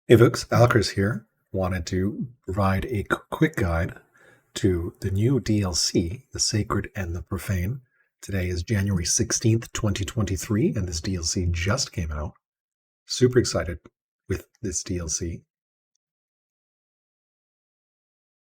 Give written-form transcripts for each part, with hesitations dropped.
Hey folks, Alkers here. Wanted to provide a quick guide to the new DLC, The Sacred and the Profane. Today is January 16th, 2023, and this DLC just came out. Super excited with this DLC.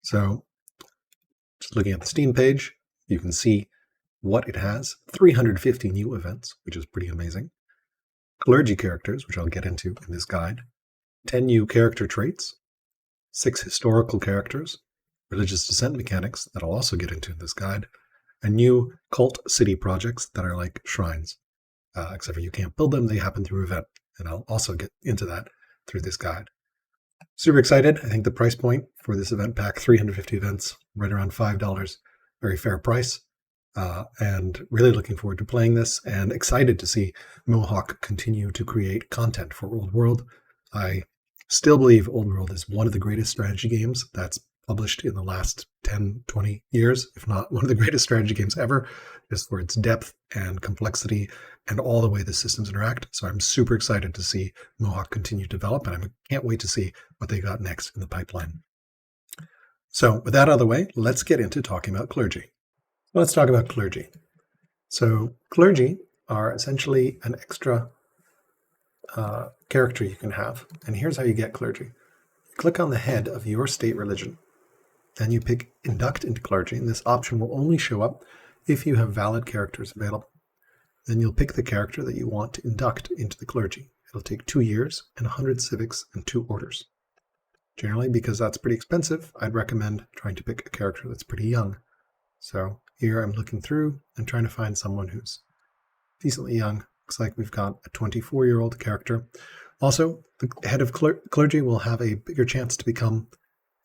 So, just looking at the Steam page, you can see what it has. 350 new events, which is pretty amazing. Clergy characters, which I'll get into in this guide. 10 new character traits, 6 historical characters, religious dissent mechanics that I'll also get into in this guide, and new cult city projects that are like shrines. Except for you can't build them, they happen through event, and I'll also get into that through this guide. Super excited. I think the price point for this event pack, 350 events, right around $5, very fair price. And really looking forward to playing this and excited to see Mohawk continue to create content for Old World. I still believe Old World is one of the greatest strategy games that's published in the last 10, 20 years, if not one of the greatest strategy games ever, just for its depth and complexity and all the way the systems interact. So I'm super excited to see Mohawk continue to develop, and I can't wait to see what they got next in the pipeline. So with that out of the way, let's get into talking about Clergy. Let's talk about Clergy. So Clergy are essentially an extra character you can have. And here's how you get Clergy. Click on the head of your state religion. Then you pick Induct into Clergy, and this option will only show up if you have valid characters available. Then you'll pick the character that you want to induct into the Clergy. It'll take 2 years and 100 civics and 2 orders. Generally, because that's pretty expensive, I'd recommend trying to pick a character that's pretty young. So here I'm looking through and trying to find someone who's decently young. Looks like we've got a 24-year-old character. Also, the head of Clergy will have a bigger chance to become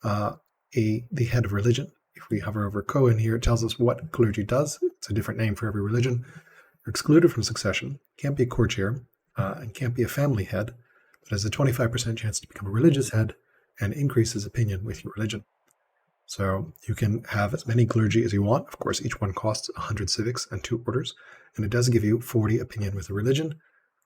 the head of religion. If we hover over Cohen here, it tells us what Clergy does. It's a different name for every religion. You're excluded from succession, can't be a courtier, and can't be a family head, but has a 25% chance to become a religious head and increases opinion with your religion. So you can have as many clergy as you want. Of course, each one costs 100 civics and 2 orders, and it does give you 40 opinion with a religion.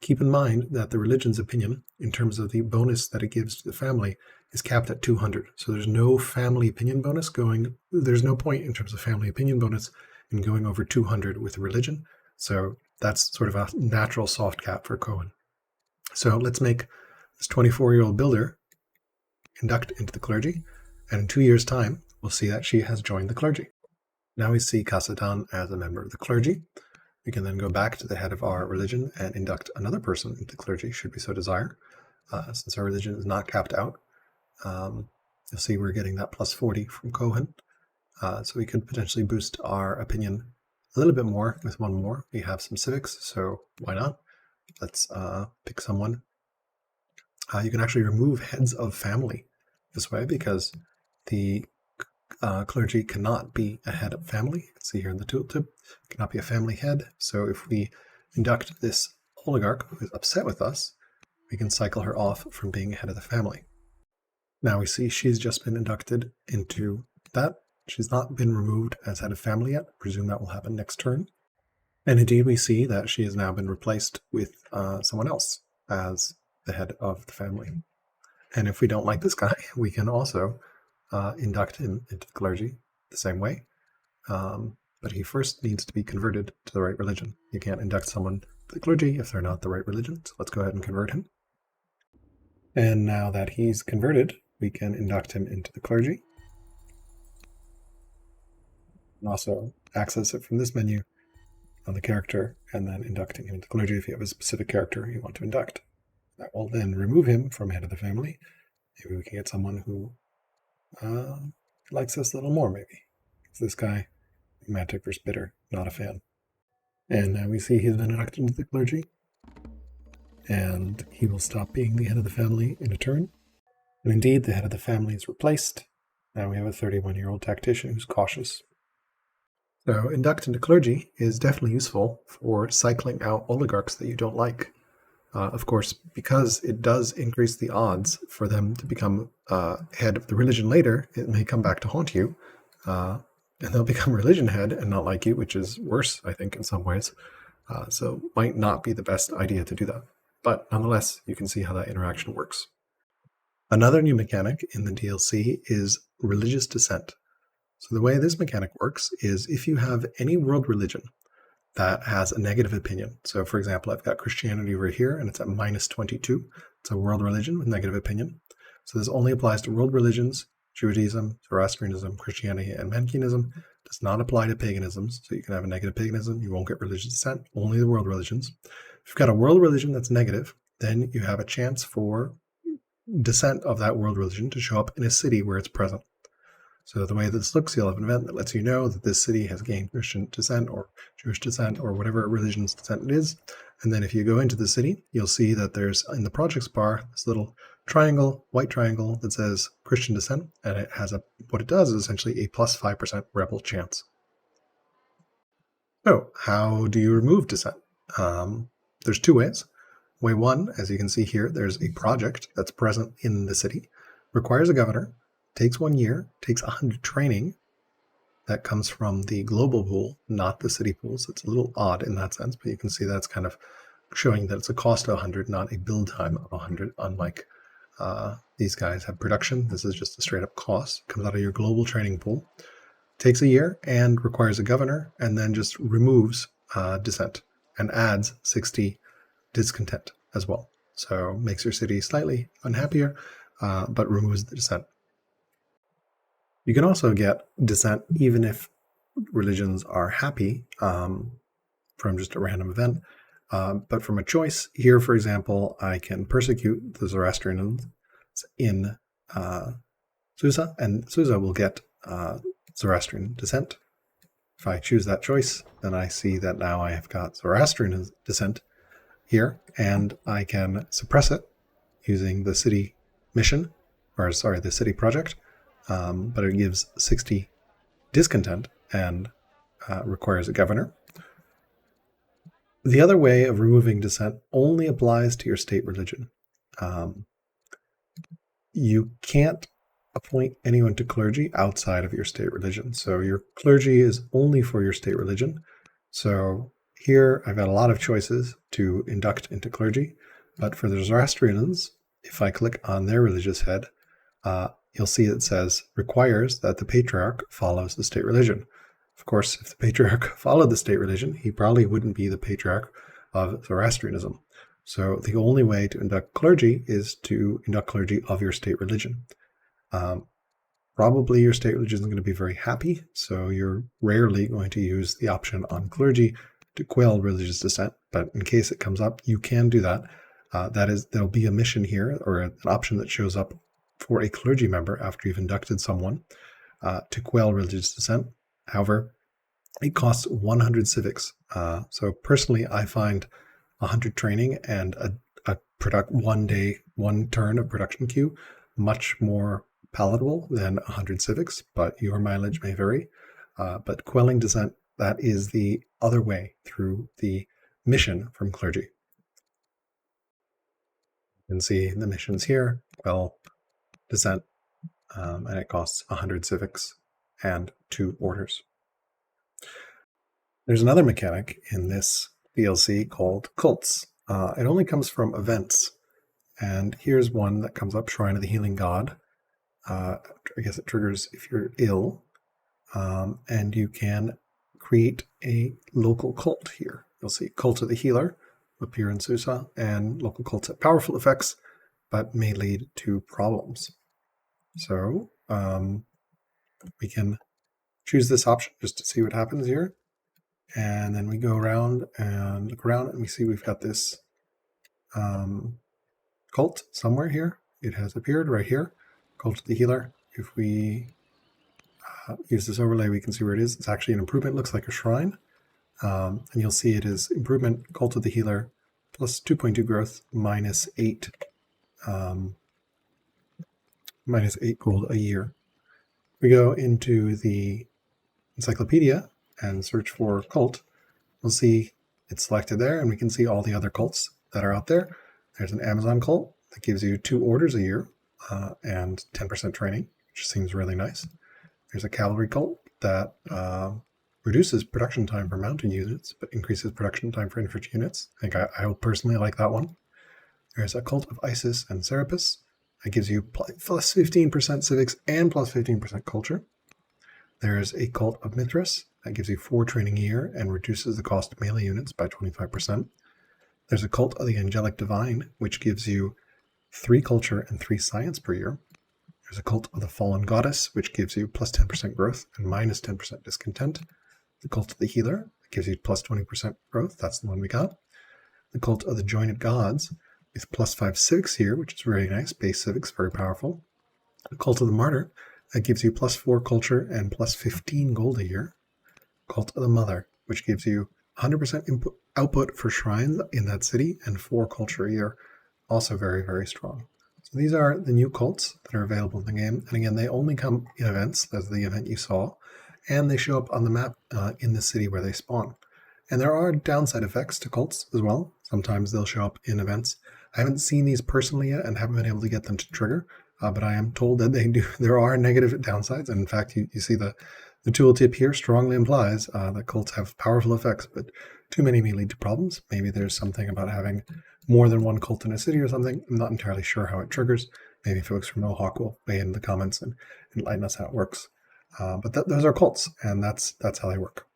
Keep in mind that the religion's opinion, in terms of the bonus that it gives to the family, is capped at 200. So there's no family opinion bonus going. There's no point in terms of family opinion bonus in going over 200 with a religion. So that's sort of a natural soft cap for Cohen. So let's make this 24-year-old builder induct into the Clergy, and in 2 years' time, we'll see that she has joined the Clergy. Now we see Kasadan as a member of the Clergy. We can then go back to the head of our religion and induct another person into the Clergy, should we so desire. Since our religion is not capped out, you'll see we're getting that plus 40 from Cohen. So we could potentially boost our opinion a little bit more with one more. We have some civics, so why not? Let's pick someone. You can actually remove heads of family this way because the Clergy cannot be a head of family. You can see here in the tooltip, cannot be a family head. So if we induct this oligarch who is upset with us, we can cycle her off from being head of the family. Now we see she's just been inducted into that. She's not been removed as head of family yet. I presume that will happen next turn. And indeed, we see that she has now been replaced with someone else as the head of the family. And if we don't like this guy, we can also induct him into the Clergy the same way. But he first needs to be converted to the right religion. You can't induct someone to the Clergy if they're not the right religion. So let's go ahead and convert him. And now that he's converted, we can induct him into the Clergy. And also access it from this menu on the character and then inducting him into the Clergy if you have a specific character you want to induct. That will then remove him from head of the family. Maybe we can get someone who likes us a little more, maybe. It's this guy, romantic versus bitter, not a fan. And now we see he's been inducted into the Clergy. And he will stop being the head of the family in a turn. And indeed, the head of the family is replaced. Now we have a 31-year-old tactician who's cautious. So induct into Clergy is definitely useful for cycling out oligarchs that you don't like. Of course, because it does increase the odds for them to become head of the religion later, it may come back to haunt you, and they'll become religion head and not like you, which is worse, I think, in some ways. So might not be the best idea to do that. But nonetheless, you can see how that interaction works. Another new mechanic in the DLC is religious dissent. So the way this mechanic works is if you have any world religion that has a negative opinion. So for example, I've got Christianity over here and it's at -22. It's a world religion with negative opinion. So this only applies to world religions, Judaism, Zoroastrianism, Christianity, and Manichaeism. It does not apply to paganisms. So you can have a negative paganism, you won't get religious dissent, only the world religions. If you've got a world religion that's negative, then you have a chance for dissent of that world religion to show up in a city where it's present. So the way this looks, you'll have an event that lets you know that this city has gained Christian dissent or Jewish dissent or whatever religion's dissent it is. And then if you go into the city, you'll see that there's in the projects bar this little triangle, white triangle that says Christian dissent, and it has what it does is essentially a plus 5% rebel chance. So how do you remove dissent? There's two ways. Way one, as you can see here, there's a project that's present in the city, requires a governor, takes 1 year, takes 100 training. That comes from the global pool, not the city pool. So it's a little odd in that sense, but you can see that's kind of showing that it's a cost of 100, not a build time of 100, unlike these guys have production. This is just a straight up cost. It comes out of your global training pool, takes a year and requires a governor, and then just removes dissent and adds 60 discontent as well. So makes your city slightly unhappier, but removes the dissent. You can also get dissent even if religions are happy from just a random event. But from a choice, here, for example, I can persecute the Zoroastrians in Susa, and Susa will get Zoroastrian dissent. If I choose that choice, then I see that now I have got Zoroastrian dissent here, and I can suppress it using the city mission, or sorry, the city project, but it gives 60 discontent and requires a governor. The other way of removing dissent only applies to your state religion. You can't appoint anyone to clergy outside of your state religion. So your clergy is only for your state religion. So here I've got a lot of choices to induct into clergy, but for the Zoroastrians, if I click on their religious head, you'll see it says requires that the patriarch follows the state religion. Of course, if the patriarch followed the state religion, he probably wouldn't be the patriarch of Zoroastrianism. So the only way to induct clergy is to induct clergy of your state religion. Probably your state religion is going to be very happy, so you're rarely going to use the option on clergy to quell religious dissent, but in case it comes up, you can do that. There'll be a mission here, or an option that shows up for a clergy member after you've inducted someone to quell religious dissent. However, it costs 100 civics. So personally, I find 100 training and a 1 turn of production queue much more palatable than 100 civics, but your mileage may vary. But quelling dissent, that is the other way through the mission from clergy. You can see the missions here, quell dissent, and it costs 100 civics and 2 orders. There's another mechanic in this DLC called cults. It only comes from events, and here's one that comes up, Shrine of the Healing God. I guess it triggers if you're ill, and you can create a local cult here. You'll see Cult of the Healer appear in Susa, and local cults have powerful effects, but may lead to problems. So we can choose this option just to see what happens here. And then we go around and look around and we see we've got this cult somewhere here. It has appeared right here, Cult of the Healer. If we use this overlay, we can see where it is. It's actually an improvement, looks like a shrine. And you'll see it is improvement, Cult of the Healer, plus 2.2 growth, minus 8 gold a year. We go into the encyclopedia and search for cult. We'll see it's selected there, and we can see all the other cults that are out there. There's an Amazon cult that gives you 2 orders a year and 10% training, which seems really nice. There's a cavalry cult that reduces production time for mounted units, but increases production time for infantry units. I think I would personally like that one. There's a cult of Isis and Serapis, That gives you plus 15% civics and plus 15% culture. There's a Cult of Mithras. That gives you 4 training a year and reduces the cost of melee units by 25%. There's a Cult of the Angelic Divine, which gives you 3 culture and 3 science per year. There's a Cult of the Fallen Goddess, which gives you plus 10% growth and minus 10% discontent. The Cult of the Healer, that gives you plus 20% growth. That's the one we got. The Cult of the Joined Gods with plus 5 civics here, which is very nice. Base civics, very powerful. The Cult of the Martyr, that gives you plus 4 culture and plus 15 gold a year. Cult of the Mother, which gives you 100% output for shrines in that city and 4 culture a year. Also very, very strong. So these are the new cults that are available in the game. And again, they only come in events, as the event you saw, and they show up on the map in the city where they spawn. And there are downside effects to cults as well. Sometimes they'll show up in events. I haven't seen these personally yet and haven't been able to get them to trigger, but I am told that they do. There are negative downsides. And in fact, you see the tooltip here strongly implies that cults have powerful effects, but too many may lead to problems. Maybe there's something about having more than one cult in a city or something. I'm not entirely sure how it triggers. Maybe folks from Mohawk will weigh in the comments and enlighten us how it works. But those are cults, and that's how they work.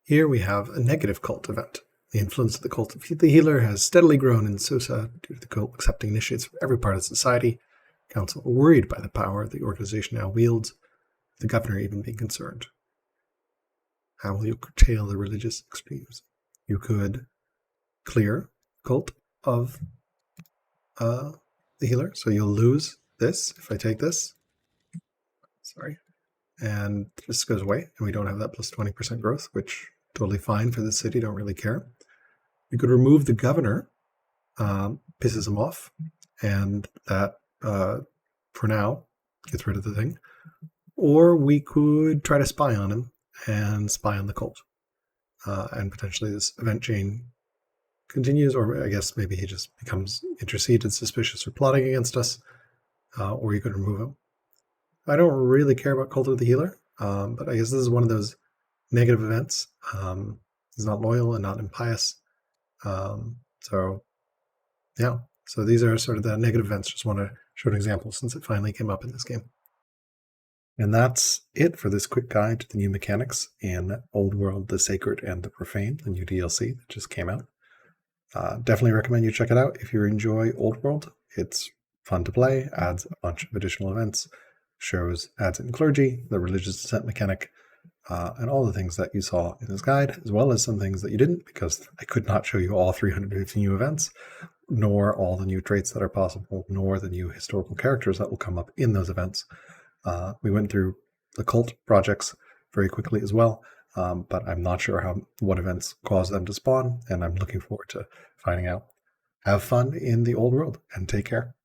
Here we have a negative cult event. The influence of the Cult of the Healer has steadily grown in Susa due to the cult accepting initiates from every part of society. Council are worried by the power the organization now wields, the governor even being concerned. How will you curtail the religious extremes? You could clear cult of the healer, so you'll lose this if I take this. Sorry. And this goes away, and we don't have that plus 20% growth, which totally fine for the city, don't really care. You could remove the governor, pisses him off, and that, for now, gets rid of the thing. Or we could try to spy on him and spy on the cult. And potentially this event chain continues, or I guess maybe he just becomes interceded, suspicious, or plotting against us, or you could remove him. I don't really care about Cult of the Healer, but I guess this is one of those negative events. He's not loyal and not impious. So these are sort of the negative events. Just want to show an example since it finally came up in this game. And that's it for this quick guide to the new mechanics in Old World, the Sacred, and the Profane, the new DLC that just came out. Definitely recommend you check it out if you enjoy Old World. It's fun to play, adds a bunch of additional events, adds in Clergy, the religious dissent mechanic, and all the things that you saw in this guide, as well as some things that you didn't, because I could not show you all 350 new events, nor all the new traits that are possible, nor the new historical characters that will come up in those events. We went through the cult projects very quickly as well, but I'm not sure what events caused them to spawn, and I'm looking forward to finding out. Have fun in the Old World, and take care.